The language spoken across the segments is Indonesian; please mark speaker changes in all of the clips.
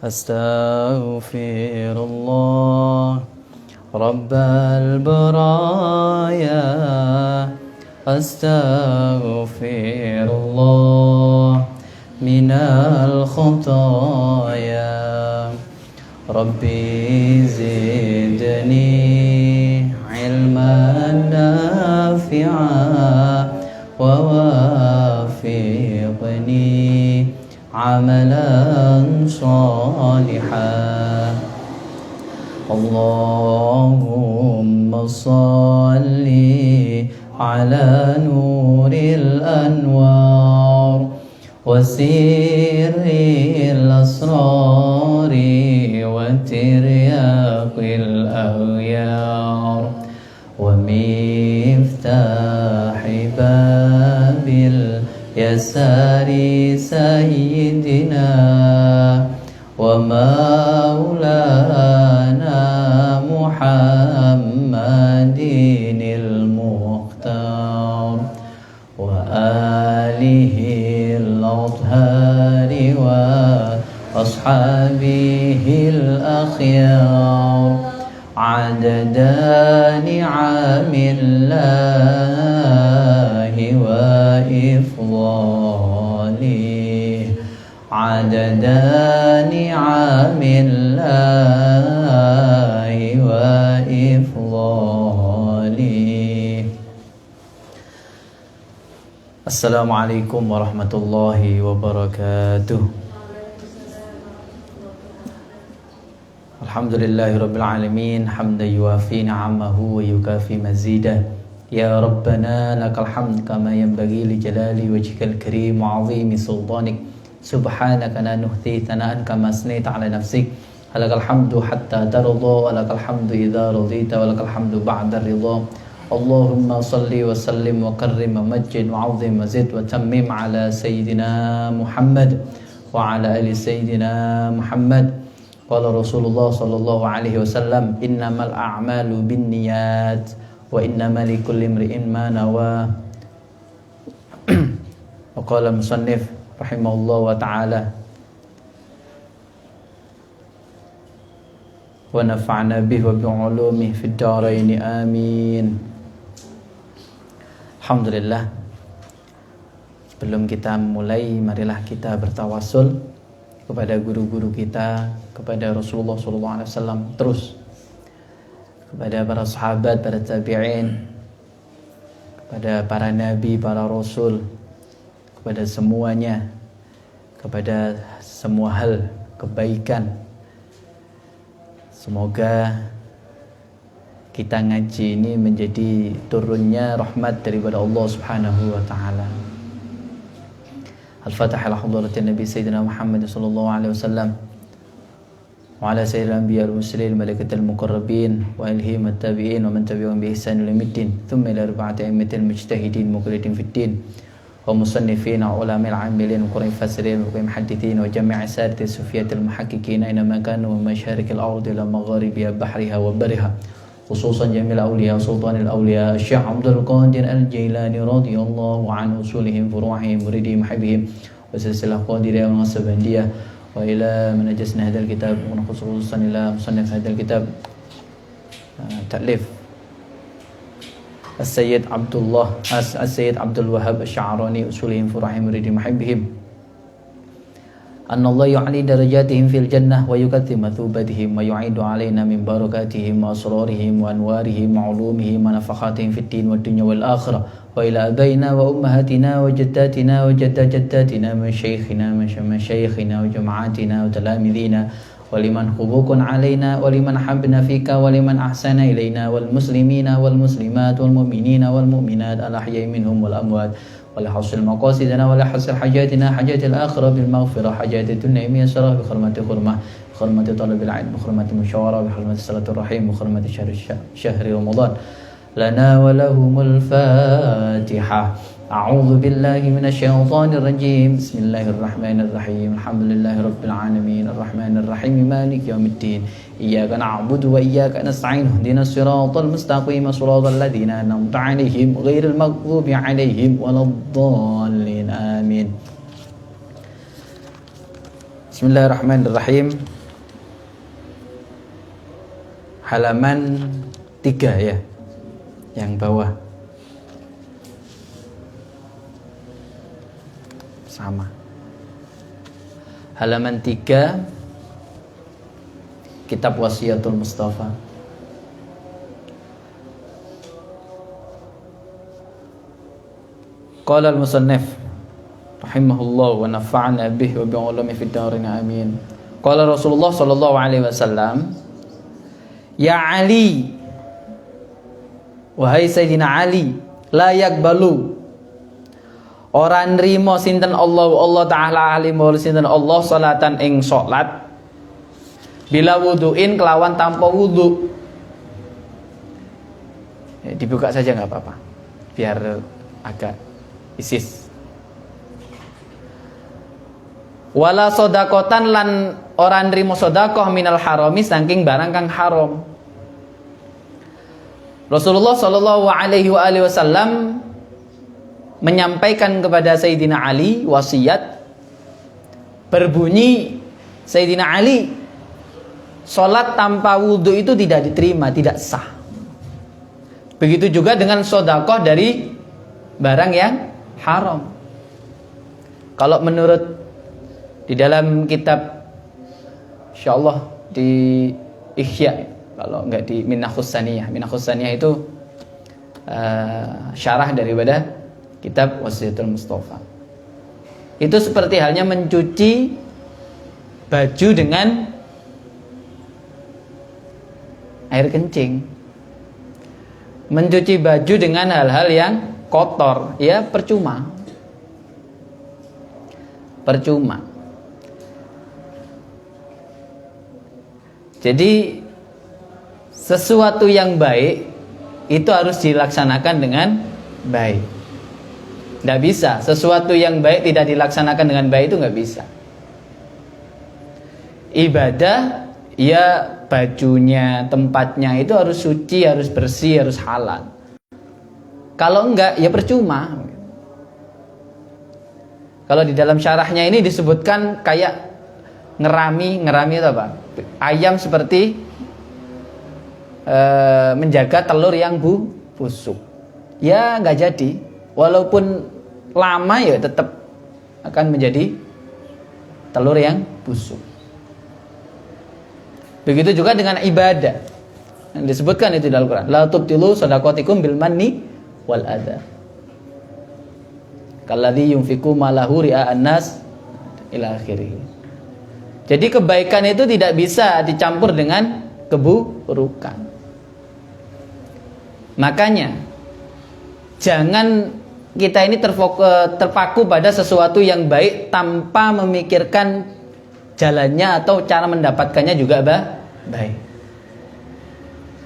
Speaker 1: Astaghfirullah Rabbal baraya. Astaghfirullah minal khotaya. Rabbi zidni ilman nafi'a wa wafiqni amalan salihah. Allahumma salli ala nuril anwar wa sirril asrari wa tiryaqil aghyar wa miftahi babil yasari sayyidina wa maulana Muhammadinil Mukhtar wa alihi al-athhari wa ashabihi al-akhyar adada ni'amillahi wa ifdalih adada ni'amillahi wa ifdalih. Assalamualaikum warahmatullahi wabarakatuh. Alhamdulillahirabbil alamin hamdan yuwafi ni'amahu wa yukafi mazidah. Ya Rabbana lakal hamd kama yanbaghi li jalali wajhikal karim wa 'azimi sultanik. Subhanaka la nuhti thana'an kama asnaita 'ala nafsik. Lakal hamdu hatta tarda wa lakal hamdu idza radita wa lakal hamdu ba'da ridha. Allahumma salli wa sallim wa karrim wa majjid wa 'azzim wa zid wa tammim 'ala sayyidina Muhammad wa 'ala ali sayyidina Muhammad. Qala Rasulullah sallallahu alaihi wasallam, innamal a'malu binniyat wa innamal likulli imri'in ma nawa. Wa qala musannif rahimahullah wa ta'ala wa nafa'na bihi wa bi'ulumihi fid dharain amin. Alhamdulillah. Sebelum kita mulai, marilah kita bertawasul kepada guru-guru kita, kepada Rasulullah SAW, terus kepada para sahabat, para tabi'in, kepada para nabi, para rasul, kepada semuanya, kepada semua hal kebaikan. Semoga kita ngaji ini menjadi turunnya rahmat daripada Allah Subhanahu wa taala. Al-Fatihah ala hadratin Nabi Sayyidina Muhammad sallallahu alaihi wasallam wa ala sayyidil anbiya wal mursalin malaikatil muqarrabin wa ilhim at-tabi'in wa man tabi'ahum bi ihsan ila yaumiddin thumma ila arba'ati a'immatil mujtahidin muqallidin fid din wa musannifin wa ulama'il 'amilin wa qur'an fasirin wa muhaddithin wa jami' asatidz sufiyatil muhaqqiqin aina ma kanu wa masharikil ardi ila magharibiha bahriha wa bariha khususan jamil awliya sultanil awliya Syekh Abdul Qadir Al-Jailani radhiyallahu an usulihim furu'ihim muridihim habibihim wa silsilah qadiriyah wa nasabandiyah wa ila manajasna hadzal kitab wa khususan ila musannif hadzal kitab ta'lif As-Sayyid Abdul Wahhab Asy-Sya'rani usulihim furu'ihim muridihim habibihim Anna Allah yu'ali darajatihim fil jannah wa yukaththim mathubatihim wa yu'idu alaina min barakatihim wa asrarihim wa anwarihim wa ulumihim wa nafakhatihim fid din wa dunya wal akhirah wa ila abaina wa ummahatina wa jaddatina wa jaddatina wa shaykhina wa mashayikhina wa jama'atina wa talamidina wa liman hubukun alaina wa liman habna fika wa liman ahsana ilaina wal muslimina wal muslimat wal mu'minina wal mu'minat al ahya'i minhum wal amwat ولحصل مقاصدنا ولحصل حاجاتنا حاجات الآخرة بالمغفرة حاجات الدنيا بيسرة بحرمة خرمة بحرمة طلب العلم بحرمة المشاورة بحرمة صلاة الرحيم بحرمة شهر رمضان لنا ولهم الفاتحة A'udzu billahi minasyaitonir rajim. Bismillahirrahmanirrahim. Alhamdulillahi rabbil alamin. Arrahmanir rahim. Maliki yaumiddin. Iyyaka na'budu wa iyyaka nasta'in. Ihdinas siratal mustaqim. Shiratal ladzina an'amta 'alaihim ghairil maghdubi 'alaihim waladdallin. Amin. Bismillahirrahmanirrahim. Halaman 3 ya. Yang bawah. Sama. Halaman 3 Kitab Wasiyatul Mustafa. Qala al-musannif rahimahullah wa nafa'ana bihi wa bi ulumi fid dharain amin. Qala Rasulullah sallallahu alaihi wasallam, ya Ali, wahai Sayyidina Ali, la yakbalu ora nrimo sinten Allah taala alim wa sinten Allah salatan ing salat bila wuduin kelawan tanpa wudu. Ya, dibuka saja nggak apa-apa biar agak isis. Wala sodakotan lan ora nrimo sodakoh minal harami saking barang kang haram. Rasulullah sallallahu alaihi wasallam menyampaikan kepada Sayyidina Ali wasiat berbunyi, Sayyidina Ali, sholat tanpa wudhu itu tidak diterima, tidak sah. Begitu juga dengan sodakoh dari barang yang haram. Kalau menurut di dalam kitab insyaallah di Ihya, kalau enggak di Minahus Saniyah itu syarah daripada kitab Wasiyatul Mustafa. Itu seperti halnya mencuci baju dengan air kencing. Mencuci baju dengan hal-hal yang kotor, ya percuma. Percuma. Jadi sesuatu yang baik itu harus dilaksanakan dengan baik. Tidak bisa, sesuatu yang baik tidak dilaksanakan dengan baik itu nggak bisa. Ibadah, ya bajunya, tempatnya itu harus suci, harus bersih, harus halal. Kalau enggak, ya percuma. Kalau di dalam syarahnya ini disebutkan kayak ngerami itu apa? Ayam seperti menjaga telur yang busuk. Ya nggak jadi, walaupun lama ya tetap akan menjadi telur yang busuk. Begitu juga dengan ibadah. Yang disebutkan itu dalam Al-Quran. La tubtilu shadaqatikum bil manni wal adha. Kalladzi yunfiqu malahu ria'an nas ila akhirih. Jadi kebaikan itu tidak bisa dicampur dengan keburukan. Makanya jangan kita ini terpaku pada sesuatu yang baik tanpa memikirkan jalannya atau cara mendapatkannya juga baik.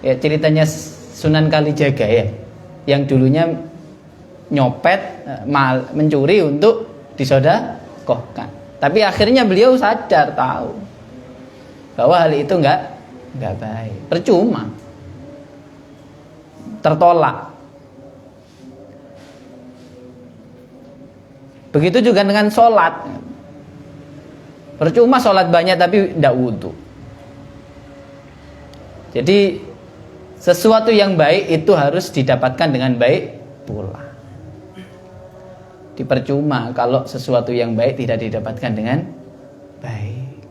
Speaker 1: Ya, ceritanya Sunan Kalijaga ya, yang dulunya nyopet, mencuri untuk disedekahkan. Tapi akhirnya beliau sadar, tahu bahwa hal itu enggak baik, percuma, tertolak. Begitu juga dengan sholat. Percuma sholat banyak tapi tidak wudhu. Jadi sesuatu yang baik itu harus didapatkan dengan baik pula. Dipercuma kalau sesuatu yang baik tidak didapatkan dengan baik.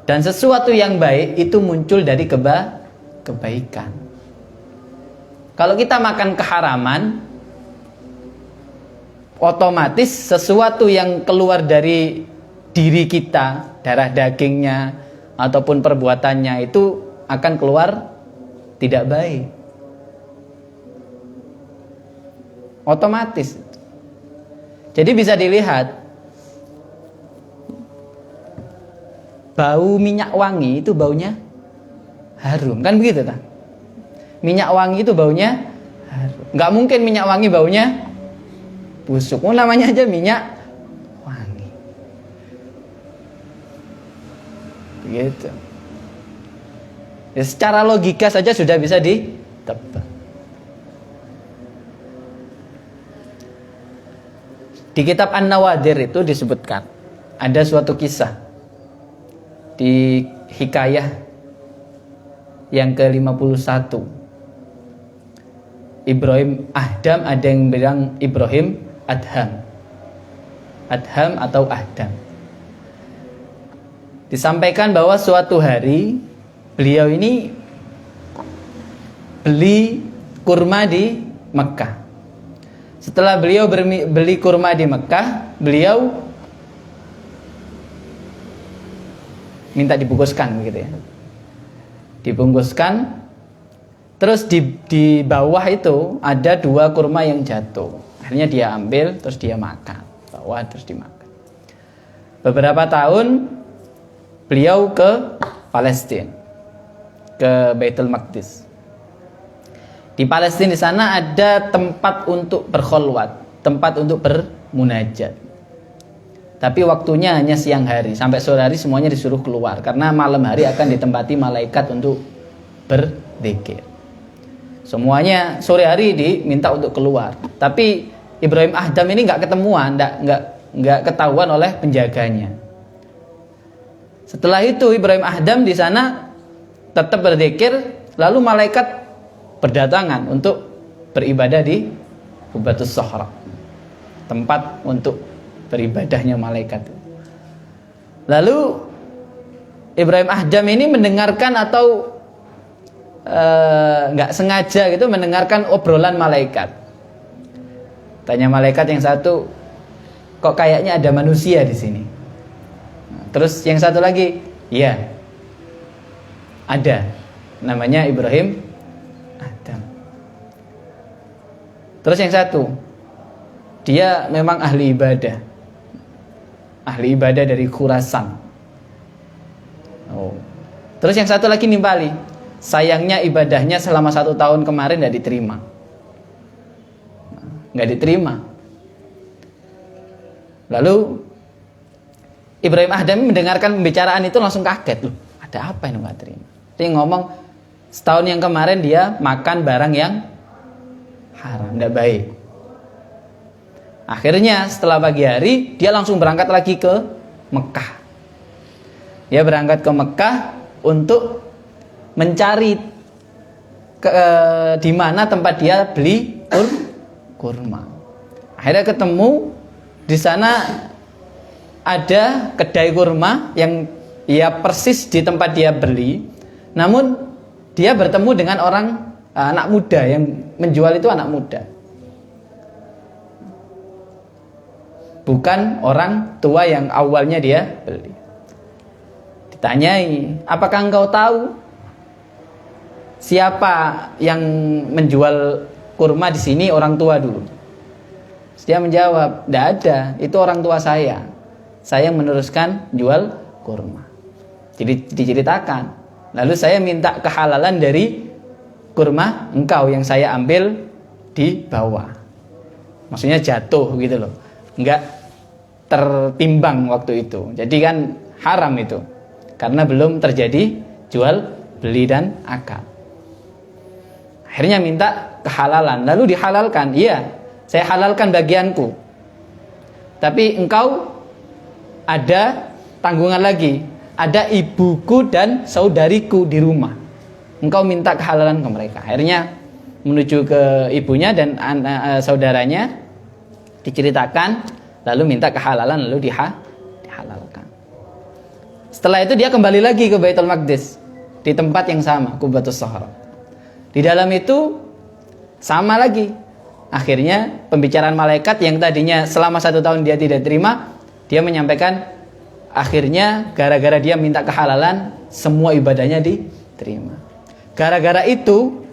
Speaker 1: Dan sesuatu yang baik itu muncul dari kebaikan. Kalau kita makan keharaman, otomatis sesuatu yang keluar dari diri kita, darah dagingnya ataupun perbuatannya itu akan keluar tidak baik. Otomatis. Jadi bisa dilihat bau minyak wangi itu baunya harum, kan begitu tak? Minyak wangi itu baunya Nggak mungkin minyak wangi baunya busuk. Namanya aja minyak wangi. Begitu. Ya, secara logika saja sudah bisa ditebak. Di kitab An-Nawadir itu disebutkan ada suatu kisah di hikayah yang ke-51. Ibrahim Ahdam, ada yang bilang Ibrahim Adham. Adham atau Ahdam. Disampaikan bahwa suatu hari beliau ini beli kurma di Mekah. Setelah beliau beli kurma di Mekah, beliau minta dibungkuskan begitu ya. Dibungkuskan. Terus di bawah itu ada 2 kurma yang jatuh. Akhirnya dia ambil, terus dia makan. Bawa terus dimakan. Beberapa tahun beliau ke Palestina, ke Baitul Maqdis. Di Palestina di sana ada tempat untuk berkholwat, tempat untuk bermunajat. Tapi waktunya hanya siang hari, sampai sore hari semuanya disuruh keluar karena malam hari akan ditempati malaikat untuk berzikir. Semuanya sore hari diminta untuk keluar. Tapi Ibrahim Ahdam ini nggak ketemuan, nggak ketahuan oleh penjaganya. Setelah itu Ibrahim Ahdam di sana tetap berzikir, lalu malaikat berdatangan untuk beribadah di Qubbatus Sahra, tempat untuk beribadahnya malaikat. Lalu Ibrahim Ahdam ini mendengarkan atau nggak sengaja gitu mendengarkan obrolan malaikat. Tanya malaikat yang satu, kok kayaknya ada manusia di sini. Terus yang satu lagi, iya, ada, namanya Ibrahim Ahdam. Terus yang satu, dia memang ahli ibadah dari Khurasan. Oh. Terus yang satu lagi nimpali, sayangnya ibadahnya selama 1 tahun kemarin nggak diterima. Lalu Ibrahim Ahdam mendengarkan pembicaraan itu langsung kaget, loh, ada apa ini nggak terima? Dia ngomong, setahun yang kemarin dia makan barang yang haram, tidak baik. Akhirnya setelah pagi hari dia langsung berangkat lagi ke Mekah. Dia berangkat ke Mekah untuk mencari di mana tempat dia beli kurma. Akhirnya ketemu di sana ada kedai kurma yang ya persis di tempat dia beli. Namun dia bertemu dengan anak muda yang menjual itu anak muda. Bukan orang tua yang awalnya dia beli. Ditanyai, apakah engkau tahu siapa yang menjual kurma di sini orang tua dulu? Dia menjawab, tidak ada, itu orang tua saya. Saya yang meneruskan jual kurma. Jadi diceritakan. Lalu saya minta kehalalan dari kurma engkau yang saya ambil di bawah. Maksudnya jatuh gitu loh. Enggak tertimbang waktu itu. Jadi kan haram itu. Karena belum terjadi jual beli dan akad. Akhirnya minta kehalalan. Lalu dihalalkan. Iya, saya halalkan bagianku. Tapi engkau ada tanggungan lagi. Ada ibuku dan saudariku di rumah. Engkau minta kehalalan ke mereka. Akhirnya menuju ke ibunya dan saudaranya, diceritakan, lalu minta kehalalan, lalu dihalalkan. Setelah itu dia kembali lagi ke Baitul Maqdis, di tempat yang sama, Qubbatus Sahra. Di dalam itu sama lagi. Akhirnya pembicaraan malaikat yang tadinya selama 1 tahun dia tidak terima, dia menyampaikan akhirnya gara-gara dia minta kehalalan, semua ibadahnya diterima. Gara-gara itu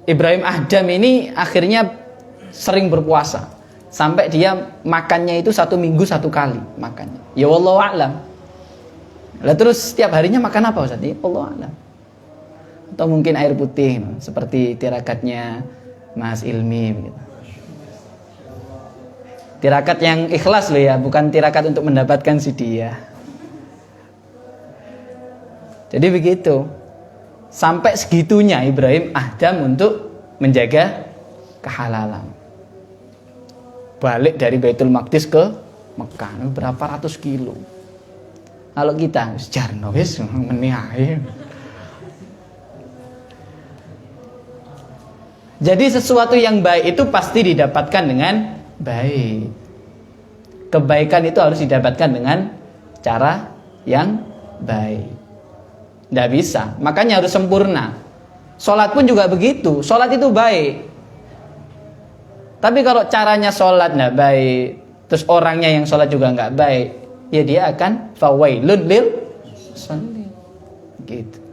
Speaker 1: Ibrahim Ahdam ini akhirnya sering berpuasa, sampai dia makannya itu 1 minggu 1 kali makannya. Ya wallahu a'lam. Lah terus setiap harinya makan apa Ustaz? Ya Allah a'lam. atau mungkin air putih seperti tirakatnya Mas Ilmi begitu. Tirakat yang ikhlas loh ya, bukan tirakat untuk mendapatkan si dia. Jadi begitu. Sampai segitunya Ibrahim Adham untuk menjaga kehalalan. Balik dari Baitul Maqdis ke Mekah berapa ratus kilo. Kalau kita jarno wis meneh ae. Jadi sesuatu yang baik itu pasti didapatkan dengan baik. Kebaikan itu harus didapatkan dengan cara yang baik. Tidak bisa, makanya harus sempurna. Sholat pun juga begitu. Sholat itu baik. Tapi kalau caranya sholat tidak baik, terus orangnya yang sholat juga nggak baik, ya dia akan fawailun lil shallin. Gitu.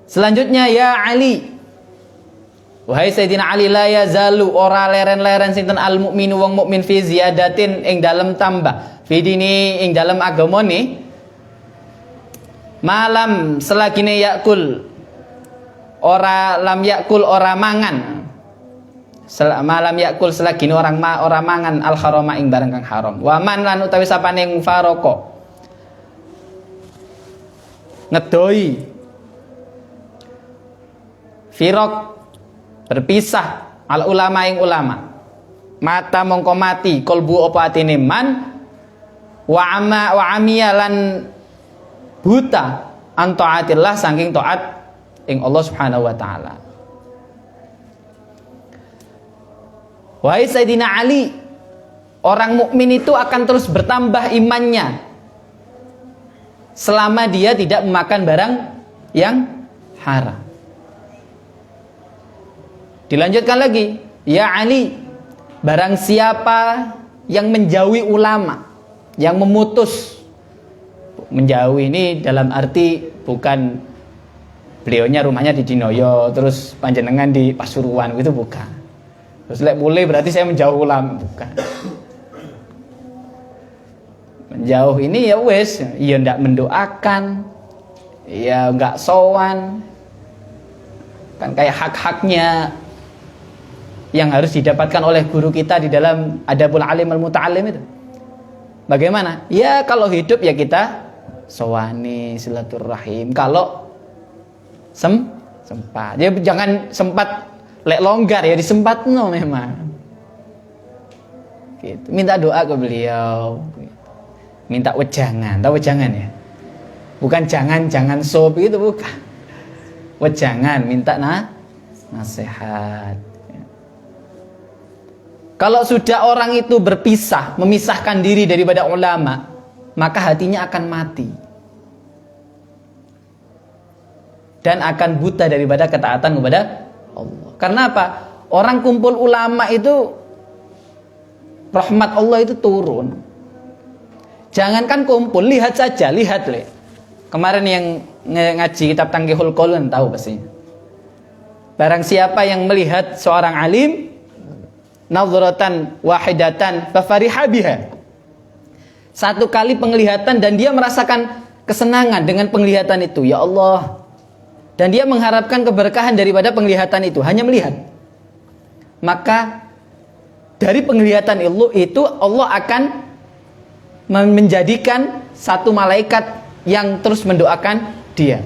Speaker 1: Selanjutnya ya Ali, wahai Sayyidina Ali, la yazalu ora leren-leren sinten al mukminu wong mukmin fi ziyadatin ing dalem tambah fi dini ing dalem agamane malam selagine yakul ora lam yakul ora mangan malam yakul selagine ora mangan al harama ing barang kang haram wa man lan utawi sapane faroko ngedoi firok berpisah al ulama ing ulama mata mongko mati kolbu apa atine man wa amiyalan buta an taatillah saking taat ing Allah Subhanahu wa taala. Wahai Sayyidina Ali, orang mukmin itu akan terus bertambah imannya selama dia tidak memakan barang yang haram. Dilanjutkan lagi, ya Ali, barang siapa yang menjauhi ulama, yang memutus, menjauhi ini dalam arti bukan beliaunya rumahnya di Dinoyo, terus panjenengan di Pasuruan, itu bukan. Terus lek boleh berarti saya menjauh ulama, bukan. Menjauh ini ya wes, ya ndak mendoakan, ya nggak sowan, kan kayak hak-haknya yang harus didapatkan oleh guru kita di dalam Adabul Alim Al-Muta'allim itu. Bagaimana? Ya kalau hidup ya kita sowani silaturahim. Kalau sempat, ya jangan sempat lek longgar ya disempatno memang. Gitu. Minta doa ke beliau. Minta wejangan, tahu wejangan ya? Bukan jangan sop itu bukan. Wejangan, minta nasihat. Kalau sudah orang itu berpisah, memisahkan diri daripada ulama, maka hatinya akan mati dan akan buta daripada ketaatan kepada Allah. Karena apa? Orang kumpul ulama itu rahmat Allah itu turun. Jangankan kumpul, lihat saja, lihat le. Kemarin yang ngaji kitab Tanghihul Qaul tahu pasti. Barang siapa yang melihat seorang alim nadhratan wahidatan fafariha biha, satu kali penglihatan dan dia merasakan kesenangan dengan penglihatan itu, ya Allah, dan dia mengharapkan keberkahan daripada penglihatan itu, hanya melihat, maka dari penglihatan itu Allah akan menjadikan satu malaikat yang terus mendoakan dia.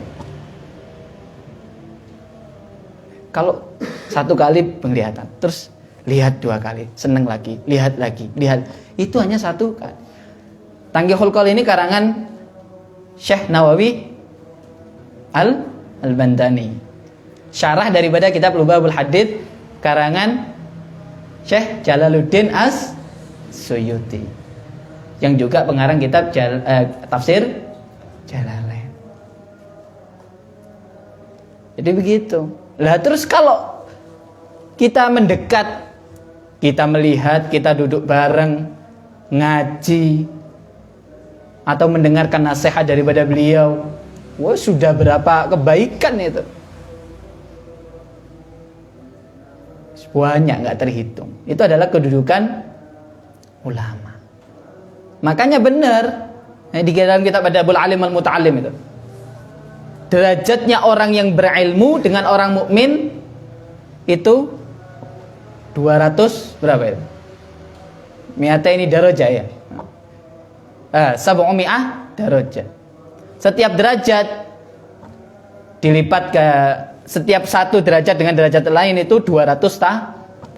Speaker 1: Kalau satu kali penglihatan terus lihat dua kali, senang lagi, lihat lagi, lihat. Itu hanya satu kali. Tanghihul Qaul ini karangan Syekh Nawawi Al-Bandani. Syarah daripada kitab Lubabul Hadith karangan Syekh Jalaluddin As-Suyuti. Yang juga pengarang kitab tafsir Jalalain. Jadi begitu. Lah terus kalau kita mendekat, kita melihat, kita duduk bareng, ngaji, atau mendengarkan nasihat daripada beliau, wah sudah berapa kebaikan itu. Banyak, nggak terhitung. Itu adalah kedudukan ulama. Makanya benar, Di dalam kitab Adabul Alim Wal Muta'allim itu. Derajatnya orang yang berilmu dengan orang mukmin itu 200 berapa itu? Mi'ata ini darajah ya. Sab'umi'ah darajat. Setiap derajat dilipat ke setiap satu derajat dengan derajat lain itu 200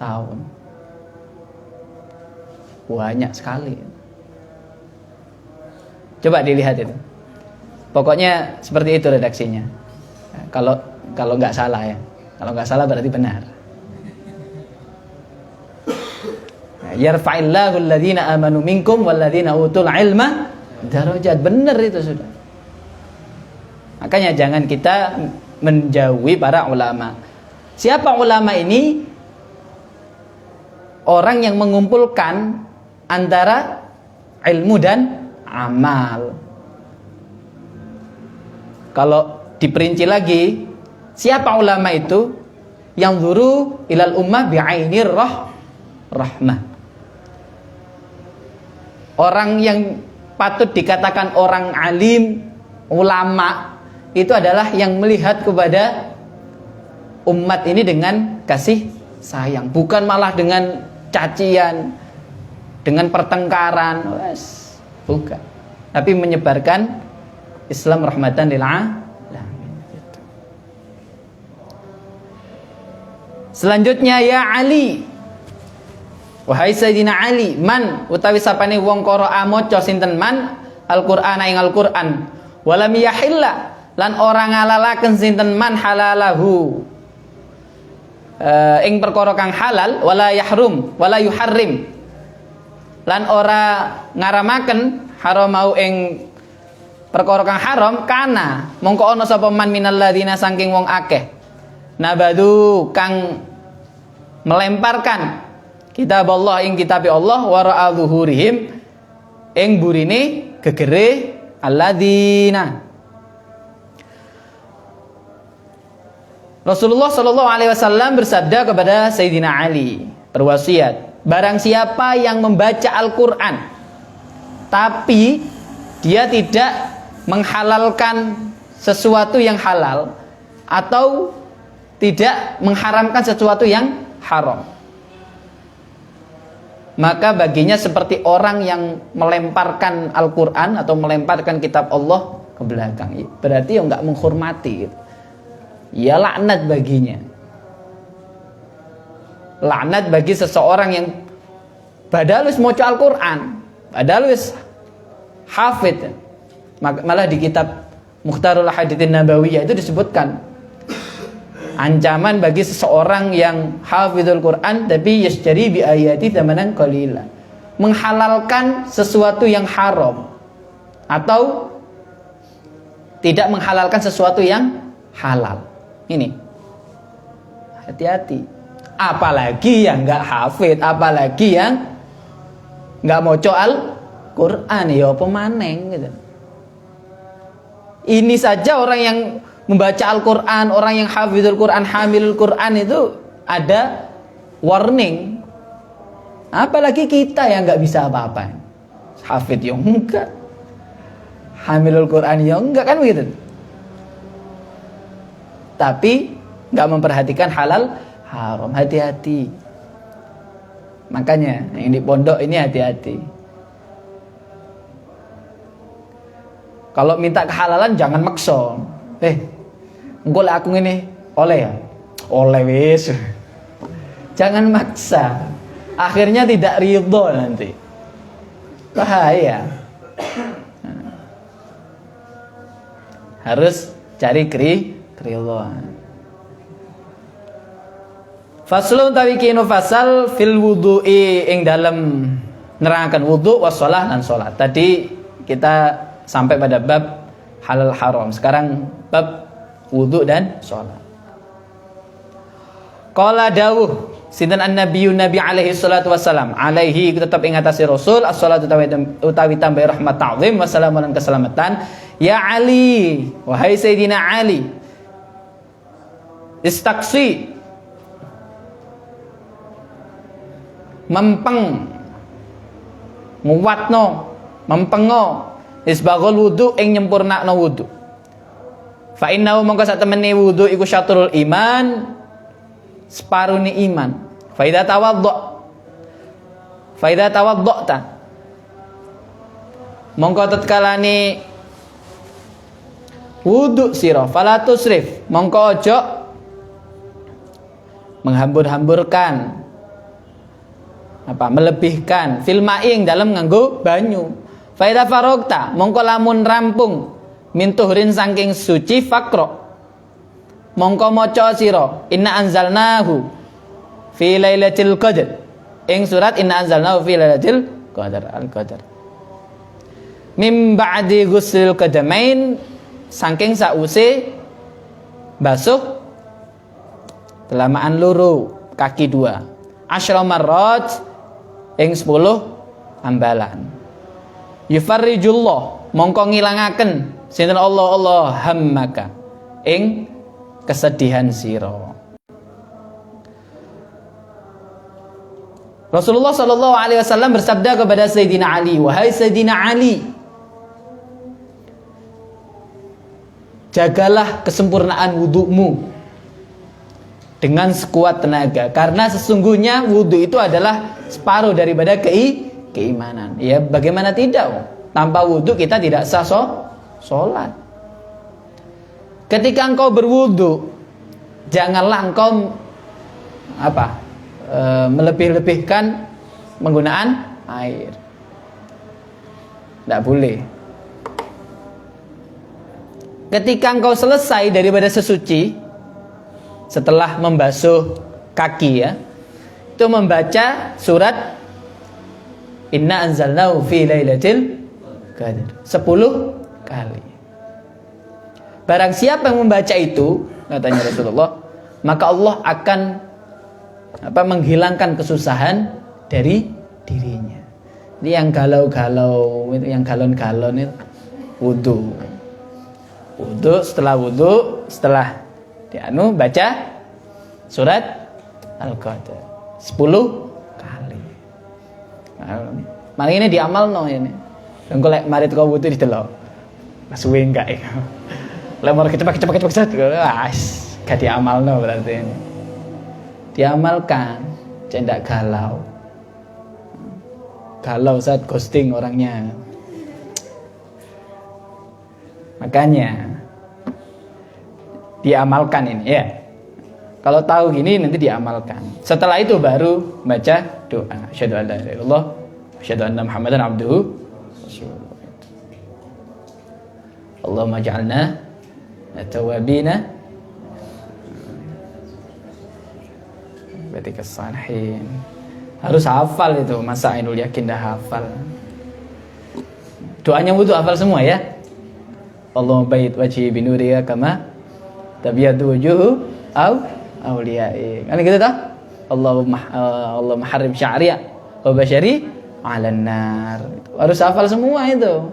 Speaker 1: tahun. Banyak sekali. Coba dilihat itu. Pokoknya seperti itu redaksinya. Kalau nggak salah ya. Kalau nggak salah berarti benar. Yarfa'illahu alladhina amanu minkum walladhina utul ilma darajat. Benar itu sudah. Makanya jangan kita menjauhi para ulama. Siapa ulama ini? Orang yang mengumpulkan antara ilmu dan amal. Kalau diperinci lagi, siapa ulama itu? Yang zuru ilal ummah bi'ainir rahmah. Orang yang patut dikatakan orang alim, ulama, itu adalah yang melihat kepada umat ini dengan kasih sayang, bukan malah dengan cacian, dengan pertengkaran, bukan. Tapi menyebarkan Islam rahmatan lil alamin. Selanjutnya ya Ali. Wahai Sayyidina Ali, man utawi sapane wong qara'a maca sinten man Al-Qur'ana ing Al-Qur'an, walam yahilla lan ora ngalalaken sinten man halalahu ing perkara kang halal, wala yahrum wala yuharrim lan ora ngaramaken haram mau ing perkara kang haram, kana mongko ana sapa man minal ladzina saking wong akeh nabadu kang melemparkan kitab Allah ing kitab Allah wara'a zuhurihim ing burine gegere alladzina. Rasulullah Shallallahu Alaihi Wasallam bersabda kepada Sayyidina Ali, berwasiat, barang siapa yang membaca Al-Quran tapi dia tidak menghalalkan sesuatu yang halal atau tidak mengharamkan sesuatu yang haram, maka baginya seperti orang yang melemparkan Al-Quran atau melemparkan kitab Allah ke belakang. Berarti ya nggak menghormati gitu. Ya laknat baginya. Laknat bagi seseorang yang padahal wis maca Al-Quran, padahal wis hafid. Malah di kitab Mukhtarul Haditsin Nabawiyah itu disebutkan ancaman bagi seseorang yang hafizul Quran tapi yashtari bi ayati tsamanan qalila, menghalalkan sesuatu yang haram atau tidak menghalalkan sesuatu yang halal. Ini hati-hati. Apalagi yang enggak hafid, apalagi yang enggak maca Al-Quran, ya apa maneng gitu. Ini saja orang yang membaca Al-Quran, orang yang hafizul Quran, hamilul Quran itu ada warning. Apalagi kita yang nggak bisa apa-apa. Hafid yang enggak, hamilul Quran yang enggak, kan begitu. Tapi nggak memperhatikan halal haram. Hati-hati. Makanya yang di pondok ini hati-hati. Kalau minta kehalalan jangan maksa. Engko lek aku ngene oleh ya. Oleh wis. Jangan maksa. Akhirnya tidak ridho nanti. Bahaya. Harus cari keridhaan. Faslun tawikinu fasal fil wudu'i ing dalem nerangkan wudu was shalah dan salat. Tadi kita sampai pada bab halal haram. Sekarang bab wudu dan sholat. Qala dawuh sinten an-nabiyyu nabi alaihi salatu wassalam, alaihi tetap ing atase rasul as-salatu utawi tambah rahmat ta'zim wassalamu lan keselamatan. Ya Ali, wahai Sayyidina Ali, istaqsi mempeng nguwatno mempengo Isbaghul wudu ing nyempurnakno wudu. Fa innahu mongko sak temene wudu iku syatrul iman, separone iman. Fa idza tawaddata mongko tatkalane wudu sira fala tusrif mongko ojo menghambur-hamburkan melebihkan fil ma'ing dalam nganggo banyu. Fa idza faragta mongko lamun rampung min tuhrin saking suci fakro mongko maca sira inna anzalnahu fi lailatul qadar ing surat inna anzalnahu fi lailatul qadar al-qadar mim ba'di ghusl qadamain saking sause basuh telamaan loro kaki dua asyra marrat ing 10 ambalan. Yufarrijullah mongko ngilangaken sinten Allah hammaka ing kesedihan sira. Rasulullah sallallahu alaihi wasallam bersabda kepada Sayyidina Ali, wahai Sayyidina Ali, jagalah kesempurnaan wudumu dengan sekuat tenaga, karena sesungguhnya wudu itu adalah separuh daripada keimanan. Ya, bagaimana tidak? Tanpa wudu kita tidak sah sholat. Ketika engkau berwudu, janganlah engkau melebih-lebihkan penggunaan air. Tidak boleh. Ketika engkau selesai daripada sesuci, setelah membasuh kaki ya, itu membaca surat Inna anzalnahu fi lailatul qadar 10 kali. Barang siapa yang membaca itu, katanya Rasulullah, maka Allah akan menghilangkan kesusahan dari dirinya. Ini yang galau-galau, yang galon-galon itu wudu. Setelah baca surat Al-Qadar 10 kali. Mari ini diamalno ini. Engko lek mari teko wudu didelok. Suwe enggak ya. Lek mari cepet-cepet gak diamalno berarti ini. Diamalkan, cendak galau. Galau saat ghosting orangnya. Makanya diamalkan ini ya. Kalau tahu gini nanti diamalkan. Setelah itu baru baca doa. Asyhadu an la ilaha illallah, asyhadu anna Muhammadan abduhu rasulullah. Allahumma ja'alna at-tawwabina batika salihin. Harus hafal itu, masa Ainul Yakin dah hafal. Doanya wudu hafal semua ya. Allahumma bait wajhi binuriya kama tabyadu wujuhu awliyai. Kan gitu toh? Allahumma harrim sya'riya wa basyari 'alan nar. Harus hafal semua itu.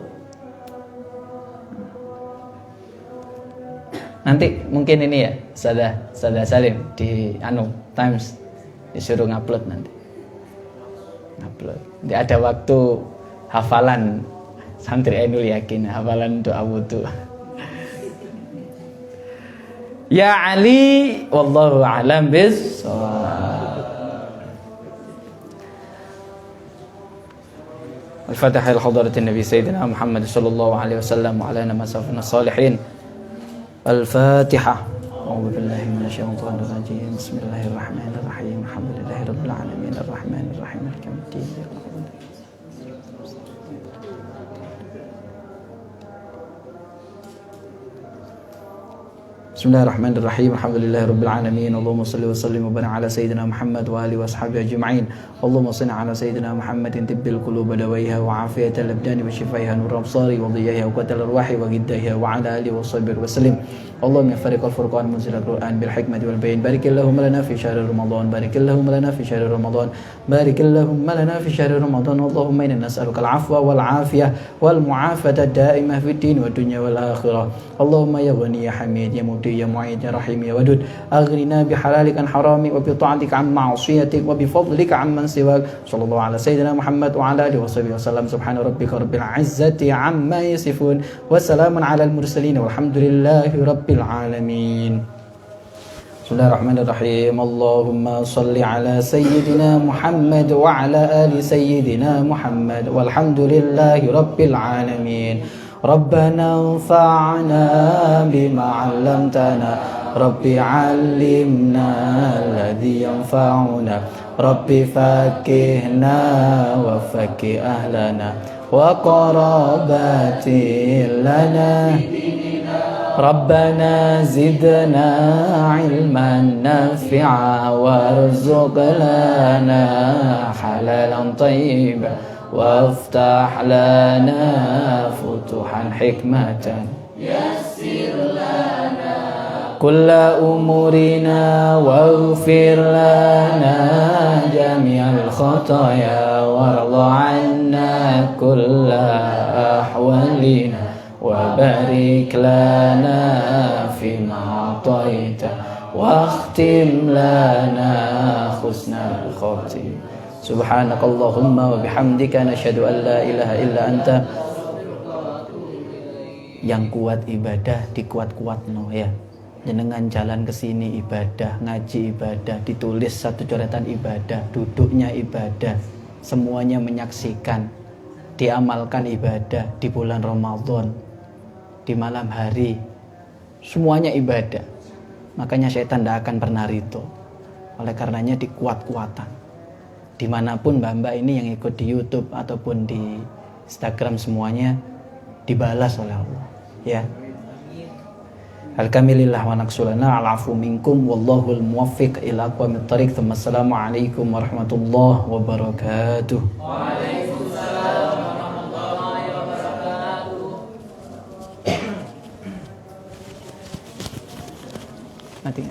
Speaker 1: Nanti mungkin ini ya, Sada Salim di Times disuruh ngupload nanti. Ngupload. Nanti ada waktu hafalan santri Ainul Yakin, hafalan doa wudu. Ya Ali, wallahu a'lam bis-shawab. Al-Fatihah ila hadratin Nabi Sayyidina Muhammad sallallahu alaihi wasallam wa ala namasafina salihin. Al-Fatihah. A'udzu billahi minasyaitonir rajim. Bismillahirrahmanirrahim. Alhamdulillahirabbil alamin arrahmanir rahim maliki yaumiddin. Bismillahirrahmanirrahim. Alhamdulillahirabbil alamin. Allahumma shalli wa sallim wa barik ala sayyidina Muhammad wa alihi washabihi ajma'in. Allahumma shalli ala sayyidina Muhammadin tibbil qulub dawaiha wa afiyatal abdan wa shifaiha nur absari wa dhiyaha wa qatal arwahi wa ghiddaha wa ala alihi wa sahbihi wa sallim. Allahumma fariqal furqan munzil al-Qur'an bil hikmati wal bayan. Barikillahumma lana fi syahri Ramadan. Barikillahumma lana fi syahri Ramadan. Barikillahumma lana fi syahri Ramadan. Allahumma inna nas'aluka al-'afwa wal 'afiyah wal mu'afata da'imah fid din wad dunya wal akhirah. Allahumma ya ghani ya hamid ya mudi ya mu'id ya rahim ya wadud. Aghnina bi halalika an harami wa bi ta'atika an ma'siyatik wa bi fadlika amman siwak. Sallallahu ala sayyidina Muhammad wa ala alihi washabihi wasallam. Subhana rabbika rabbil izzati amma yasifun. Wassalamun alal mursalin walhamdulillahi rabbil alamin. Bismillahirrahmanirrahim. Allahumma salli ala sayyidina Muhammad wa ala ali sayyidina Muhammad walhamdulillahi rabbil alamin. Rabbana anfa'na bima 'allamtana Rabbi 'allimna alladhi yanfa'una Rabbi faqihna wa faqih ahlana wa qarabati lana Rabbana zidna ilman nafi'a warzuq lana halalan tayyiban وافتح لنا فتوحا حكمة يسر لنا كل أمورنا واغفر لنا جميع الخطايا وارض عنا كل أحوالنا وبارك لنا فيما أعطيت واختم لنا حسن الخاتمة Subhanakallahumma wa bihamdika nasyhadu an la ilaha illa anta. Yang kuat ibadah dikuat-kuatno ya. Jenengan jalan ke sini ibadah, ngaji ibadah, ditulis satu coretan ibadah, duduknya ibadah, semuanya menyaksikan, diamalkan ibadah di bulan Ramadan, di malam hari, semuanya ibadah. Makanya syaitan tidak akan pernah ridho. Oleh karenanya dikuat-kuatan. Dimanapun mbak-mbak ini yang ikut di YouTube ataupun di Instagram semuanya dibalas oleh Allah ya. Alhamdulillah wa naqsulana al'afu minkum wallahul muwaffiq ila aqwamit thariq. Assalamualaikum warahmatullahi wabarakatuh. Waalaikumsalam warahmatullahi wabarakatuh. Nanti